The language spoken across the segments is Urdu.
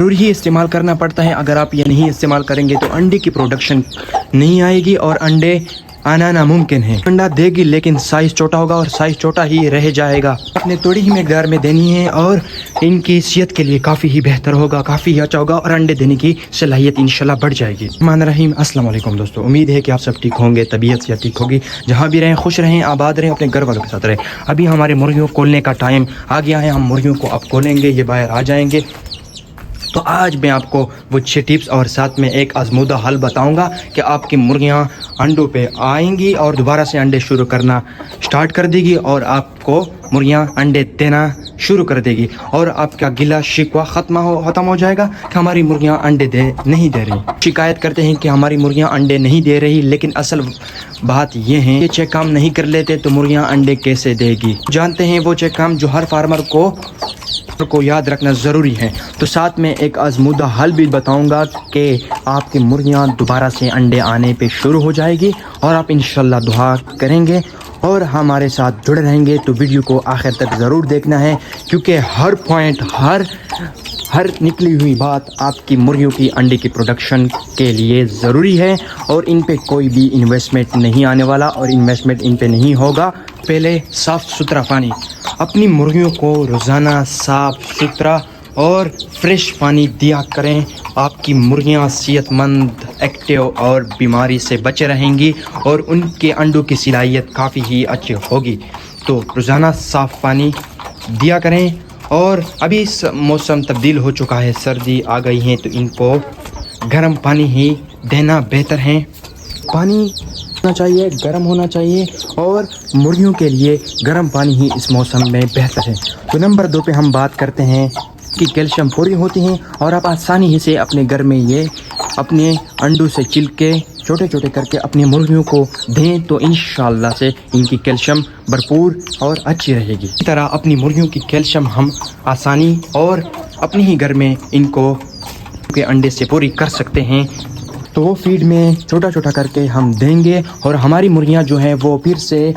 ضروری ہی استعمال کرنا پڑتا ہے. اگر آپ یہ نہیں استعمال کریں گے تو انڈے کی پروڈکشن نہیں آئے گی اور انڈے آنا ناممکن ہے. انڈا دے گی لیکن سائز چھوٹا ہوگا اور سائز چھوٹا ہی رہ جائے گا. اپنے تھوڑی ہی مقدار میں دینی ہے اور ان کی صحت کے لیے کافی ہی بہتر ہوگا, کافی ہی اچھا ہوگا اور انڈے دینے کی صلاحیت انشاءاللہ بڑھ جائے گی. الرحمن الرحیم. السلام علیکم دوستو, امید ہے کہ آپ سب ٹھیک ہوں گے, طبیعت سے ٹھیک ہوگی, جہاں بھی رہیں خوش رہیں, آباد رہیں, اپنے گھر والوں کے ساتھ رہیں. ابھی ہمارے مرغیوں کھولنے کا ٹائم آ گیا ہے, ہم مرغیوں کو اب کھولیں گے, یہ باہر آ جائیں گے. تو آج میں آپ کو وہ 6 ٹپس اور ساتھ میں ایک آزمودہ حل بتاؤں گا کہ آپ کی مرغیاں انڈوں پہ آئیں گی اور دوبارہ سے انڈے شروع کرنا سٹارٹ کر دے گی اور آپ کو مرغیاں انڈے دینا شروع کر دے گی اور آپ کا گلا شکوہ ختم ہو جائے گا کہ ہماری مرغیاں انڈے نہیں دے رہی. شکایت کرتے ہیں کہ ہماری مرغیاں انڈے نہیں دے رہی, لیکن اصل بات یہ ہے کہ چیک کام نہیں کر لیتے تو مرغیاں انڈے کیسے دے گی. جانتے ہیں وہ چیک کام جو ہر فارمر کو یاد رکھنا ضروری ہے. تو ساتھ میں ایک آزمودہ حل بھی بتاؤں گا کہ آپ کی مرغیاں دوبارہ سے انڈے آنے پہ شروع ہو جائے گی اور آپ انشاءاللہ دعا کریں گے اور ہمارے ساتھ جڑے رہیں گے. تو ویڈیو کو آخر تک ضرور دیکھنا ہے کیونکہ ہر پوائنٹ, ہر نکلی ہوئی بات آپ کی مرغیوں کی انڈے کی پروڈکشن کے لیے ضروری ہے اور ان پہ کوئی بھی انویسٹمنٹ نہیں آنے والا اور انویسٹمنٹ ان پہ نہیں ہوگا. پہلے صاف ستھرا پانی, اپنی مرغیوں کو روزانہ صاف ستھرا اور فریش پانی دیا کریں. آپ کی مرغیاں صحت مند, ایکٹیو اور بیماری سے بچے رہیں گی اور ان کے انڈوں کی صلاحیت کافی ہی اچھی ہوگی. تو روزانہ صاف پانی دیا کریں. اور ابھی موسم تبدیل ہو چکا ہے, سردی آ گئی ہے, تو ان کو گرم پانی ہی دینا بہتر ہے. پانی ہونا چاہیے, گرم ہونا چاہیے اور مرغیوں کے لیے گرم پانی ہی اس موسم میں بہتر ہے. تو نمبر 2 پہ ہم بات کرتے ہیں کہ کیلشیم پوری ہوتی ہیں اور آپ آسانی سے اپنے گھر میں یہ اپنے انڈوں سے چل کے چھوٹے چھوٹے کر کے اپنی مرغیوں کو دیں تو انشاءاللہ سے ان کی کیلشیم بھرپور اور اچھی رہے گی. اسی طرح اپنی مرغیوں کی کیلشیم ہم آسانی اور اپنے ہی گھر میں ان کو کے انڈے سے پوری کر سکتے ہیں. تو وہ فیڈ میں چھوٹا چھوٹا کر کے ہم دیں گے اور ہماری مرغیاں جو ہیں وہ پھر سے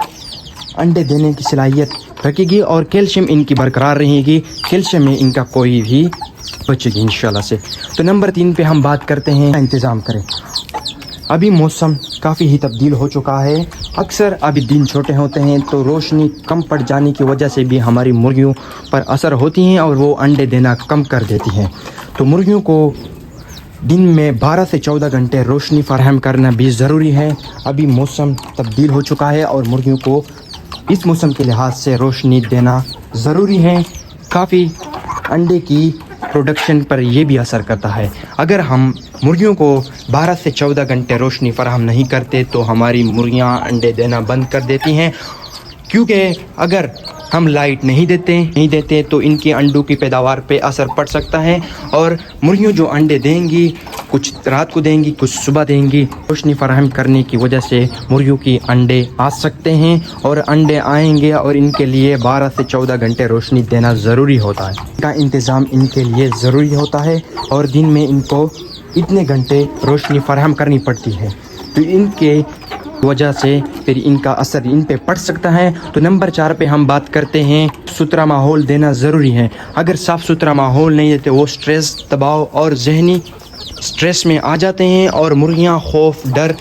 انڈے دینے کی صلاحیت رکھے گی اور کیلشیم ان کی برقرار رہے گی. کیلشیم میں ان کا کوئی بھی بچے گی انشاءاللہ سے. تو نمبر 3 پہ ہم بات کرتے ہیں انتظام کریں. ابھی موسم کافی ہی تبدیل ہو چکا ہے, اکثر ابھی دن چھوٹے ہوتے ہیں تو روشنی کم پڑ جانے کی وجہ سے بھی ہماری مرغیوں پر اثر ہوتی ہیں اور وہ انڈے دینا کم کر دیتی ہیں. تو مرغیوں کو دن میں 12 سے 14 گھنٹے روشنی فراہم کرنا بھی ضروری ہے. ابھی موسم تبدیل ہو چکا ہے اور مرغیوں کو اس موسم کے لحاظ سے روشنی دینا ضروری ہے. کافی انڈے کی پروڈکشن پر یہ بھی اثر کرتا ہے. اگر ہم مرغیوں کو 12 سے 14 گھنٹے روشنی فراہم نہیں کرتے تو ہماری مرغیاں انڈے دینا بند کر دیتی ہیں, کیونکہ اگر ہم لائٹ نہیں دیتے تو ان کے انڈوں کی پیداوار پہ اثر پڑ سکتا ہے اور مرغیوں جو انڈے دیں گی کچھ رات کو دیں گی کچھ صبح دیں گی. روشنی فراہم کرنے کی وجہ سے مرغیوں کی انڈے آ سکتے ہیں اور انڈے آئیں گے اور ان کے لیے 12 سے 14 گھنٹے روشنی دینا ضروری ہوتا ہے. ان کا انتظام ان کے لیے ضروری ہوتا ہے اور دن میں ان کو اتنے گھنٹے روشنی فراہم کرنی پڑتی ہے. تو ان کے وجہ سے پھر ان کا اثر ان پہ پڑ سکتا ہے. تو نمبر 4 پہ ہم بات کرتے ہیں ستھرا ماحول دینا ضروری ہے. اگر صاف ستھرا ماحول نہیں دیتے وہ سٹریس, دباؤ اور ذہنی سٹریس میں آ جاتے ہیں اور مرغیاں خوف ڈر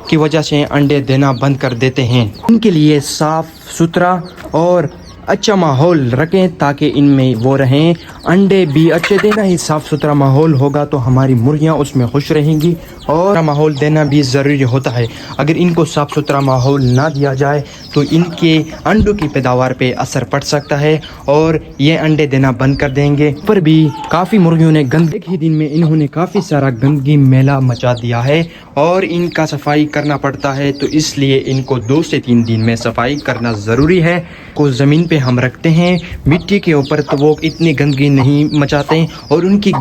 کی وجہ سے انڈے دینا بند کر دیتے ہیں. ان کے لیے صاف ستھرا اور اچھا ماحول رکھیں تاکہ ان میں وہ رہیں, انڈے بھی اچھے دینا ہی صاف ستھرا ماحول ہوگا تو ہماری مرغیاں اس میں خوش رہیں گی اور ماحول دینا بھی ضروری ہوتا ہے. اگر ان کو صاف ستھرا ماحول نہ دیا جائے تو ان کے انڈوں کی پیداوار پہ اثر پڑ سکتا ہے اور یہ انڈے دینا بند کر دیں گے. پر بھی کافی مرغیوں نے ایک ہی دن میں انہوں نے کافی سارا گندگی میلہ مچا دیا ہے اور ان کا صفائی کرنا پڑتا ہے. تو اس لیے ان کو 2 سے 3 دن میں صفائی کرنا ضروری ہے. کو زمین پہ ہم رکھتے ہیں مٹی کے اوپر تو وہ اتنی گندگی نہیں مچاتے اور ان کی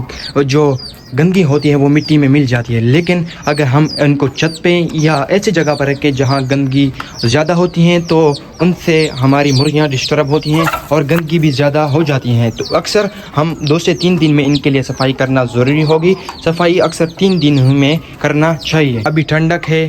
جو گندگی ہوتی ہے وہ مٹی میں مل جاتی ہے. لیکن اگر ہم ان کو چھت پہ یا ایسی جگہ پر رکھیں جہاں گندگی زیادہ ہوتی ہیں تو ان سے ہماری مرغیاں ڈسٹرب ہوتی ہیں اور گندگی بھی زیادہ ہو جاتی ہیں. تو اکثر ہم 2 سے 3 دن میں ان کے لیے صفائی کرنا ضروری ہوگی. صفائی اکثر 3 دن میں کرنا چاہیے. ابھی ٹھنڈک ہے,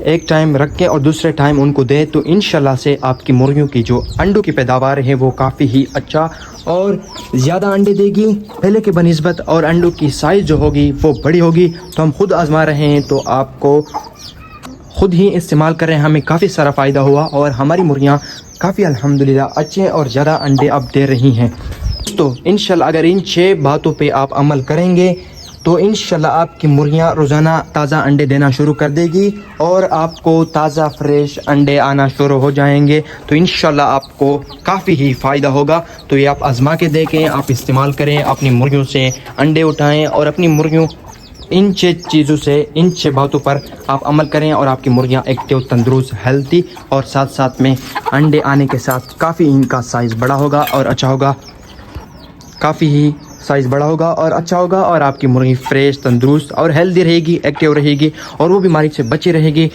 ایک ٹائم رکھ کے اور دوسرے ٹائم ان کو دیں تو انشاءاللہ سے آپ کی مرغیوں کی جو انڈوں کی پیداوار ہے وہ کافی ہی اچھا اور زیادہ انڈے دے گی پہلے کے بنسبت، اور انڈوں کی سائز جو ہوگی وہ بڑی ہوگی۔ تو ہم خود آزما رہے ہیں تو آپ کو خود ہی استعمال کر رہے ہیں، ہمیں کافی سارا فائدہ ہوا اور ہماری مرغیاں کافی الحمدللہ اچھے اور زیادہ انڈے اب دے رہی ہیں۔ تو انشاءاللہ اگر ان 6 باتوں پہ آپ عمل کریں گے تو انشاءاللہ آپ کی مرغیاں روزانہ تازہ انڈے دینا شروع کر دے گی اور آپ کو تازہ فریش انڈے آنا شروع ہو جائیں گے، تو انشاءاللہ آپ کو کافی ہی فائدہ ہوگا۔ تو یہ آپ آزما کے دیکھیں، آپ استعمال کریں، اپنی مرغیوں سے انڈے اٹھائیں اور اپنی مرغیوں ان 6 چیزوں سے، ان 6 باتوں پر آپ عمل کریں اور آپ کی مرغیاں ایکٹیو، تندرست، ہیلتھی اور ساتھ ساتھ میں انڈے آنے کے ساتھ کافی ان کا سائز بڑا ہوگا اور اچھا ہوگا، کافی ہی سائز بڑا ہوگا اور اچھا ہوگا، اور آپ کی مرغی فریش، تندرست اور ہیلدی رہے گی، ایکٹیو رہے گی اور وہ بیماری سے بچی رہے گی۔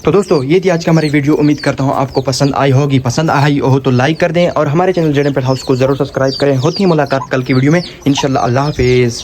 تو دوستو یہ تھی آج کا ہماری ویڈیو، امید کرتا ہوں آپ کو پسند آئی ہوگی۔ پسند آئی ہو تو لائک کر دیں اور ہمارے چینل جڑیں پیٹ ہاؤس کو ضرور سبسکرائب کریں۔ ہوتی ہے ملاقات کل کی ویڈیو میں انشاءاللہ۔ اللہ حافظ۔